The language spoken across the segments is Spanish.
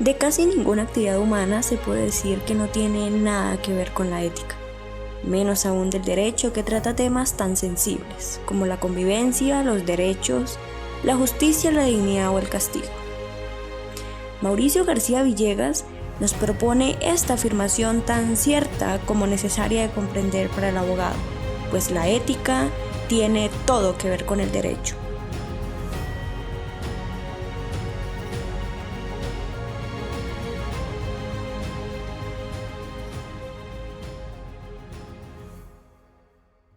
De casi ninguna actividad humana se puede decir que no tiene nada que ver con la ética, menos aún del derecho, que trata temas tan sensibles como la convivencia, los derechos, la justicia, la dignidad o el castigo. Mauricio García Villegas nos propone esta afirmación tan cierta como necesaria de comprender para el abogado, pues la ética tiene todo que ver con el derecho.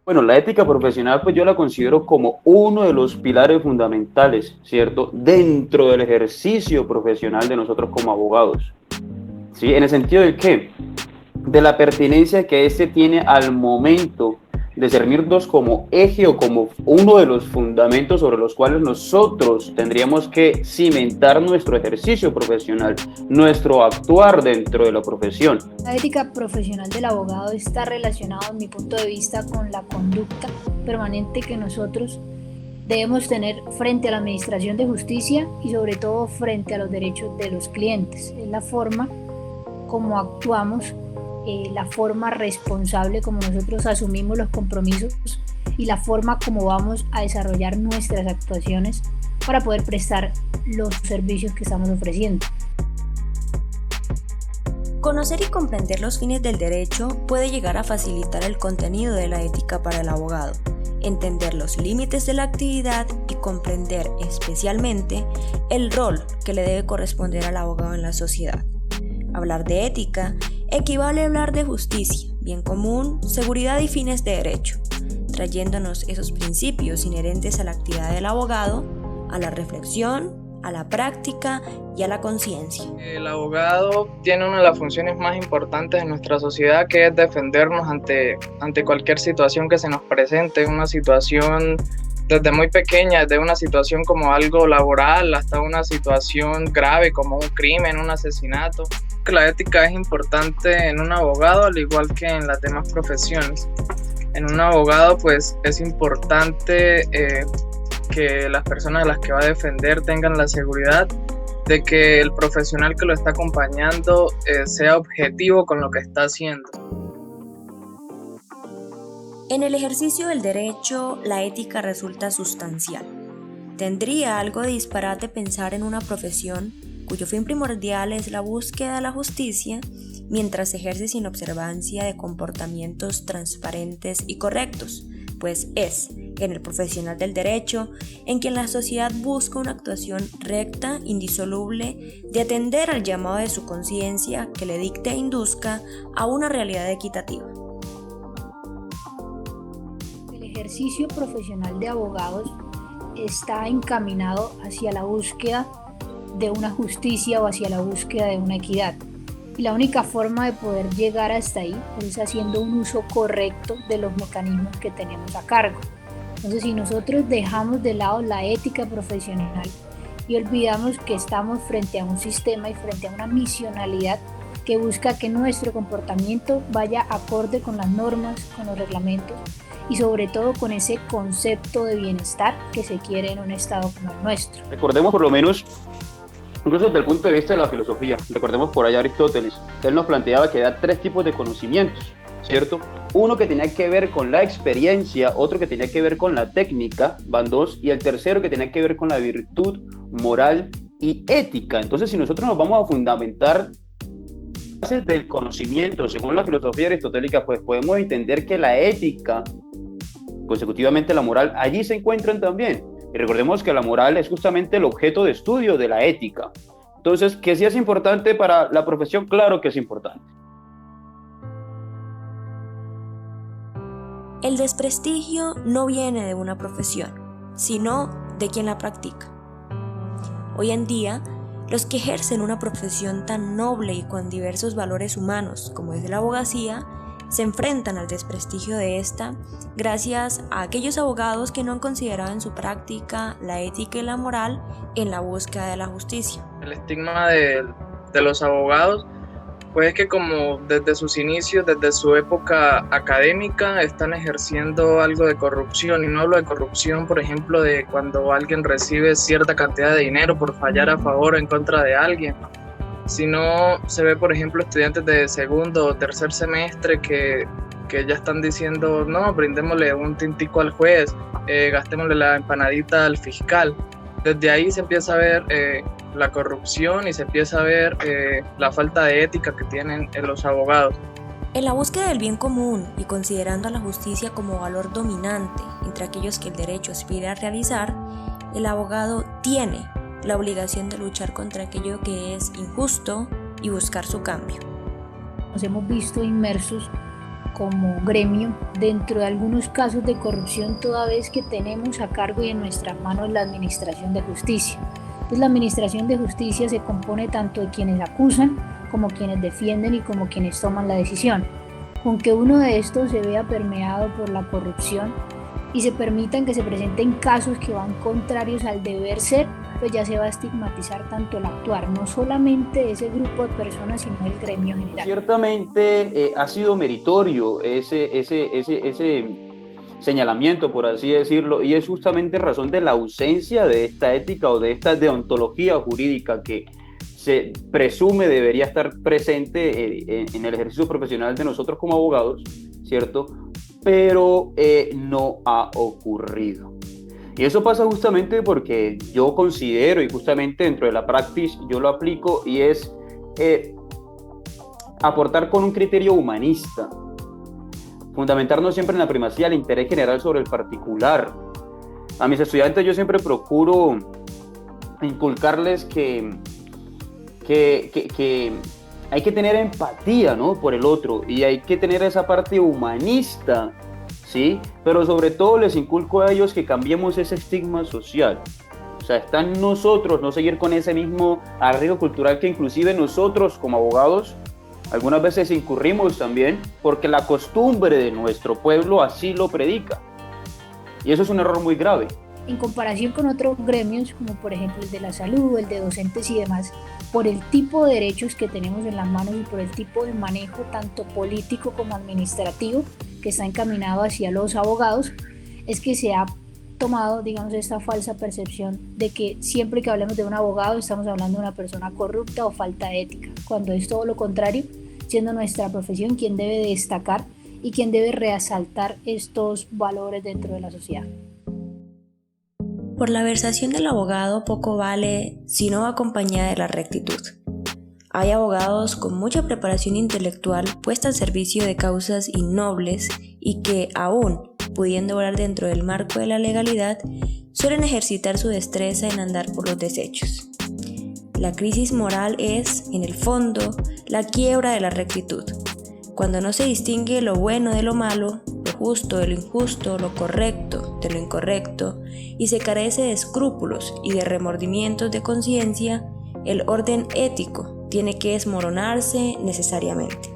Bueno, la ética profesional pues yo la considero como uno de los pilares fundamentales, ¿cierto? Dentro del ejercicio profesional de nosotros como abogados, ¿sí? En el sentido de que, de la pertinencia que éste tiene al momento de servirnos como eje o como uno de los fundamentos sobre los cuales nosotros tendríamos que cimentar nuestro ejercicio profesional, nuestro actuar dentro de la profesión. La ética profesional del abogado está relacionada, en mi punto de vista, con la conducta permanente que nosotros debemos tener frente a la administración de justicia y sobre todo frente a los derechos de los clientes. Es la forma como actuamos, la forma responsable como nosotros asumimos los compromisos y la forma como vamos a desarrollar nuestras actuaciones para poder prestar los servicios que estamos ofreciendo. Conocer y comprender los fines del derecho puede llegar a facilitar el contenido de la ética para el abogado, entender los límites de la actividad y comprender especialmente el rol que le debe corresponder al abogado en la sociedad. Hablar de ética equivale a hablar de justicia, bien común, seguridad y fines de derecho, trayéndonos esos principios inherentes a la actividad del abogado, a la reflexión, a la práctica y a la conciencia. El abogado tiene una de las funciones más importantes en nuestra sociedad, que es defendernos ante cualquier situación que se nos presente, una situación desde muy pequeña, desde una situación como algo laboral hasta una situación grave como un crimen, un asesinato. La ética es importante en un abogado al igual que en las demás profesiones. En un abogado pues es importante que las personas a las que va a defender tengan la seguridad de que el profesional que lo está acompañando sea objetivo con lo que está haciendo. En el ejercicio del derecho, la ética resulta sustancial. ¿Tendría algo de disparate pensar en una profesión cuyo fin primordial es la búsqueda de la justicia, mientras se ejerce sin observancia de comportamientos transparentes y correctos? Pues es en el profesional del derecho en quien la sociedad busca una actuación recta, indisoluble, de atender al llamado de su conciencia que le dicte e induzca a una realidad equitativa. El ejercicio profesional de abogados está encaminado hacia la búsqueda de una justicia o hacia la búsqueda de una equidad. Y la única forma de poder llegar hasta ahí es haciendo un uso correcto de los mecanismos que tenemos a cargo. Entonces, si nosotros dejamos de lado la ética profesional y olvidamos que estamos frente a un sistema y frente a una misionalidad que busca que nuestro comportamiento vaya acorde con las normas, con los reglamentos y sobre todo con ese concepto de bienestar que se quiere en un estado como el nuestro. Recordemos por lo menos, incluso desde el punto de vista de la filosofía, recordemos por allá Aristóteles, él nos planteaba que da 3 tipos de conocimientos, ¿cierto? Uno que tenía que ver con la experiencia, otro que tenía que ver con la técnica, van 2, y el tercero que tenía que ver con la virtud moral y ética. Entonces, si nosotros nos vamos a fundamentar bases del conocimiento según la filosofía aristotélica, pues podemos entender que la ética, consecutivamente la moral, allí se encuentran también. Y recordemos que la moral es justamente el objeto de estudio de la ética. Entonces, ¿que sí es importante para la profesión? Claro que es importante. El desprestigio no viene de una profesión, sino de quien la practica. Hoy en día, los que ejercen una profesión tan noble y con diversos valores humanos como es la abogacía, se enfrentan al desprestigio de esta gracias a aquellos abogados que no han considerado en su práctica la ética y la moral en la búsqueda de la justicia. El estigma de los abogados pues es que como desde sus inicios, desde su época académica, están ejerciendo algo de corrupción. Y no hablo de corrupción, por ejemplo, de cuando alguien recibe cierta cantidad de dinero por fallar a favor o en contra de alguien, sino se ve, por ejemplo, estudiantes de segundo o tercer semestre que ya están diciendo, no, brindémosle un tintico al juez, gastémosle la empanadita al fiscal. Desde ahí se empieza a ver la corrupción y se empieza a ver la falta de ética que tienen los abogados. En la búsqueda del bien común y considerando a la justicia como valor dominante entre aquellos que el derecho aspira a realizar, el abogado tiene la obligación de luchar contra aquello que es injusto y buscar su cambio. Nos hemos visto inmersos como gremio dentro de algunos casos de corrupción, toda vez que tenemos a cargo y en nuestras manos la administración de justicia. Pues la administración de justicia se compone tanto de quienes acusan como quienes defienden y como quienes toman la decisión. Con que uno de estos se vea permeado por la corrupción y se permitan que se presenten casos que van contrarios al deber ser, pues ya se va a estigmatizar tanto el actuar, no solamente ese grupo de personas, sino el gremio general. Ciertamente ha sido meritorio ese señalamiento, por así decirlo, y es justamente razón de la ausencia de esta ética o de esta deontología jurídica que se presume debería estar presente en el ejercicio profesional de nosotros como abogados, ¿cierto? Pero no ha ocurrido. Y eso pasa justamente porque yo considero, y justamente dentro de la practice yo lo aplico, y es aportar con un criterio humanista, fundamentarnos siempre en la primacía del interés general sobre el particular. A mis estudiantes yo siempre procuro inculcarles que hay que tener empatía, ¿no?, por el otro, y hay que tener esa parte humanista, ¿sí? Pero sobre todo les inculco a ellos que cambiemos ese estigma social. O sea, está en nosotros no seguir con ese mismo arraigo cultural que inclusive nosotros como abogados algunas veces incurrimos también, porque la costumbre de nuestro pueblo así lo predica. Y eso es un error muy grave. En comparación con otros gremios, como por ejemplo el de la salud, el de docentes y demás, por el tipo de derechos que tenemos en las manos y por el tipo de manejo tanto político como administrativo que está encaminado hacia los abogados, es que se ha tomado, digamos, esta falsa percepción de que siempre que hablemos de un abogado estamos hablando de una persona corrupta o falta de ética, cuando es todo lo contrario, siendo nuestra profesión quien debe destacar y quien debe resaltar estos valores dentro de la sociedad. Por la versación del abogado poco vale si no va acompañada de la rectitud. Hay abogados con mucha preparación intelectual puesta al servicio de causas innobles y que, aún pudiendo obrar dentro del marco de la legalidad, suelen ejercitar su destreza en andar por los desechos. La crisis moral es, en el fondo, la quiebra de la rectitud. Cuando no se distingue lo bueno de lo malo, lo justo de lo injusto, lo correcto de lo incorrecto, y se carece de escrúpulos y de remordimientos de conciencia, el orden ético tiene que desmoronarse necesariamente.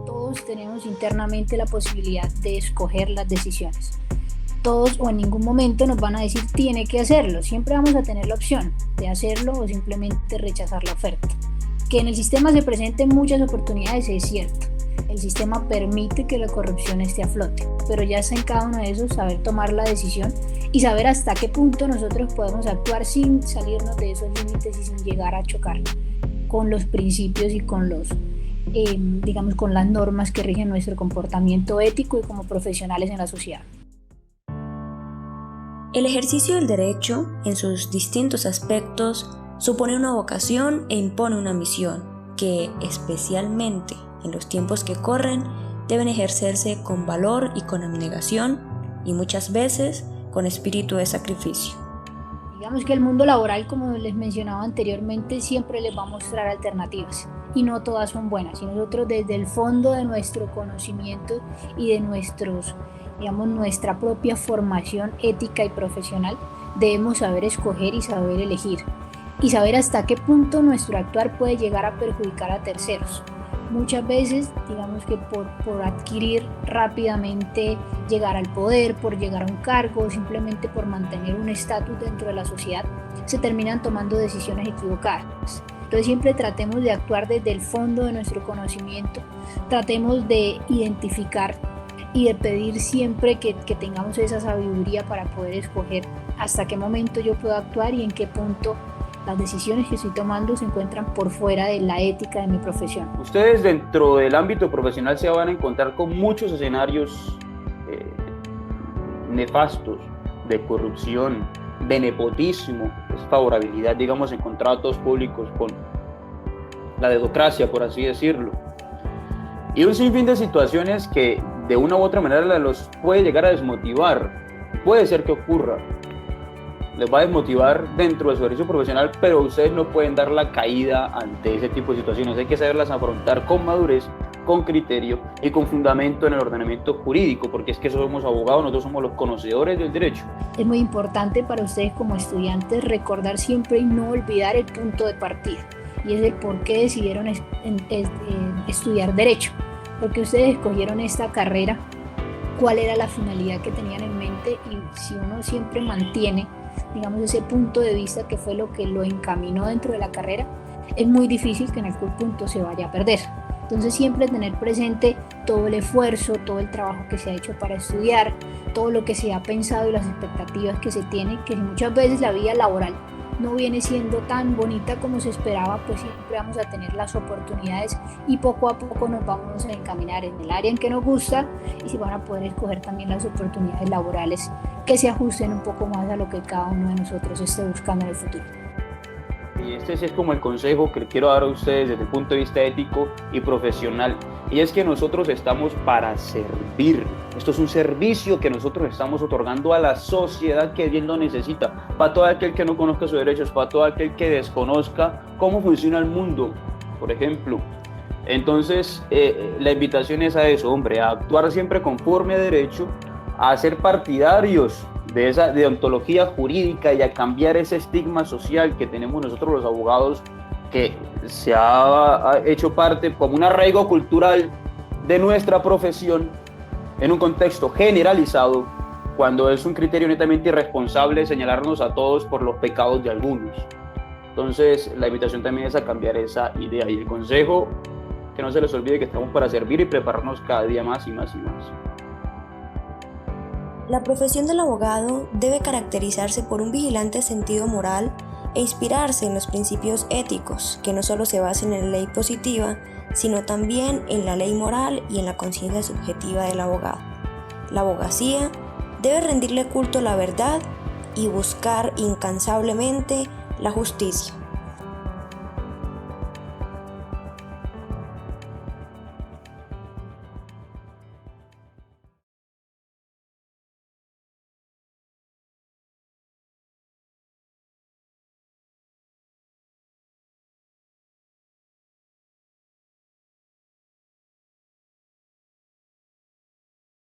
Todos tenemos internamente la posibilidad de escoger las decisiones. Todos o en ningún momento nos van a decir tiene que hacerlo. Siempre vamos a tener la opción de hacerlo o simplemente rechazar la oferta. Que en el sistema se presenten muchas oportunidades es cierto. El sistema permite que la corrupción esté a flote, pero ya está en cada uno de esos saber tomar la decisión y saber hasta qué punto nosotros podemos actuar sin salirnos de esos límites y sin llegar a chocar con los principios y con los, digamos, con las normas que rigen nuestro comportamiento ético y como profesionales en la sociedad. El ejercicio del derecho, en sus distintos aspectos, supone una vocación e impone una misión que, especialmente en los tiempos que corren, deben ejercerse con valor y con abnegación y muchas veces con espíritu de sacrificio. Digamos que el mundo laboral, como les mencionaba anteriormente, siempre les va a mostrar alternativas y no todas son buenas. Y nosotros desde el fondo de nuestro conocimiento y de nuestra propia formación ética y profesional, debemos saber escoger y saber elegir y saber hasta qué punto nuestro actuar puede llegar a perjudicar a terceros. Muchas veces, digamos que por adquirir rápidamente, llegar al poder, por llegar a un cargo, simplemente por mantener un estatus dentro de la sociedad, se terminan tomando decisiones equivocadas. Entonces siempre tratemos de actuar desde el fondo de nuestro conocimiento, tratemos de identificar y de pedir siempre que tengamos esa sabiduría para poder escoger hasta qué momento yo puedo actuar y en qué punto las decisiones que estoy tomando se encuentran por fuera de la ética de mi profesión. Ustedes dentro del ámbito profesional se van a encontrar con muchos escenarios nefastos de corrupción, de nepotismo, desfavorabilidad, digamos, en contratos públicos con la dedocracia, por así decirlo. Y un sinfín de situaciones que de una u otra manera los puede llegar a desmotivar. Puede ser que ocurra. Les va a desmotivar dentro de su ejercicio profesional, pero ustedes no pueden dar la caída ante ese tipo de situaciones. Hay que saberlas afrontar con madurez, con criterio y con fundamento en el ordenamiento jurídico, porque es que somos abogados, nosotros somos los conocedores del derecho. Es muy importante para ustedes como estudiantes recordar siempre y no olvidar el punto de partida, y es el por qué decidieron estudiar Derecho, porque ustedes escogieron esta carrera, cuál era la finalidad que tenían en mente, y si uno siempre mantiene, digamos, ese punto de vista que fue lo que lo encaminó dentro de la carrera, es muy difícil que en algún punto se vaya a perder. Entonces siempre tener presente todo el esfuerzo, todo el trabajo que se ha hecho para estudiar, todo lo que se ha pensado y las expectativas que se tienen, que muchas veces la vida laboral no viene siendo tan bonita como se esperaba, pues siempre vamos a tener las oportunidades y poco a poco nos vamos a encaminar en el área en que nos gusta y se van a poder escoger también las oportunidades laborales que se ajusten un poco más a lo que cada uno de nosotros esté buscando en el futuro. Y este es como el consejo que quiero dar a ustedes desde el punto de vista ético y profesional, y es que nosotros estamos para servir. Esto es un servicio que nosotros estamos otorgando a la sociedad que bien lo necesita, para todo aquel que no conozca sus derechos, para todo aquel que desconozca cómo funciona el mundo, por ejemplo. Entonces, la invitación es a eso, hombre, a actuar siempre conforme a derecho, a ser partidarios de esa deontología jurídica y a cambiar ese estigma social que tenemos nosotros los abogados, que se ha hecho parte como un arraigo cultural de nuestra profesión en un contexto generalizado, cuando es un criterio netamente irresponsable señalarnos a todos por los pecados de algunos. Entonces la invitación también es a cambiar esa idea, y el consejo, que no se les olvide que estamos para servir y prepararnos cada día más y más y más. La profesión del abogado debe caracterizarse por un vigilante sentido moral e inspirarse en los principios éticos, que no solo se basen en la ley positiva, sino también en la ley moral y en la conciencia subjetiva del abogado. La abogacía debe rendirle culto a la verdad y buscar incansablemente la justicia.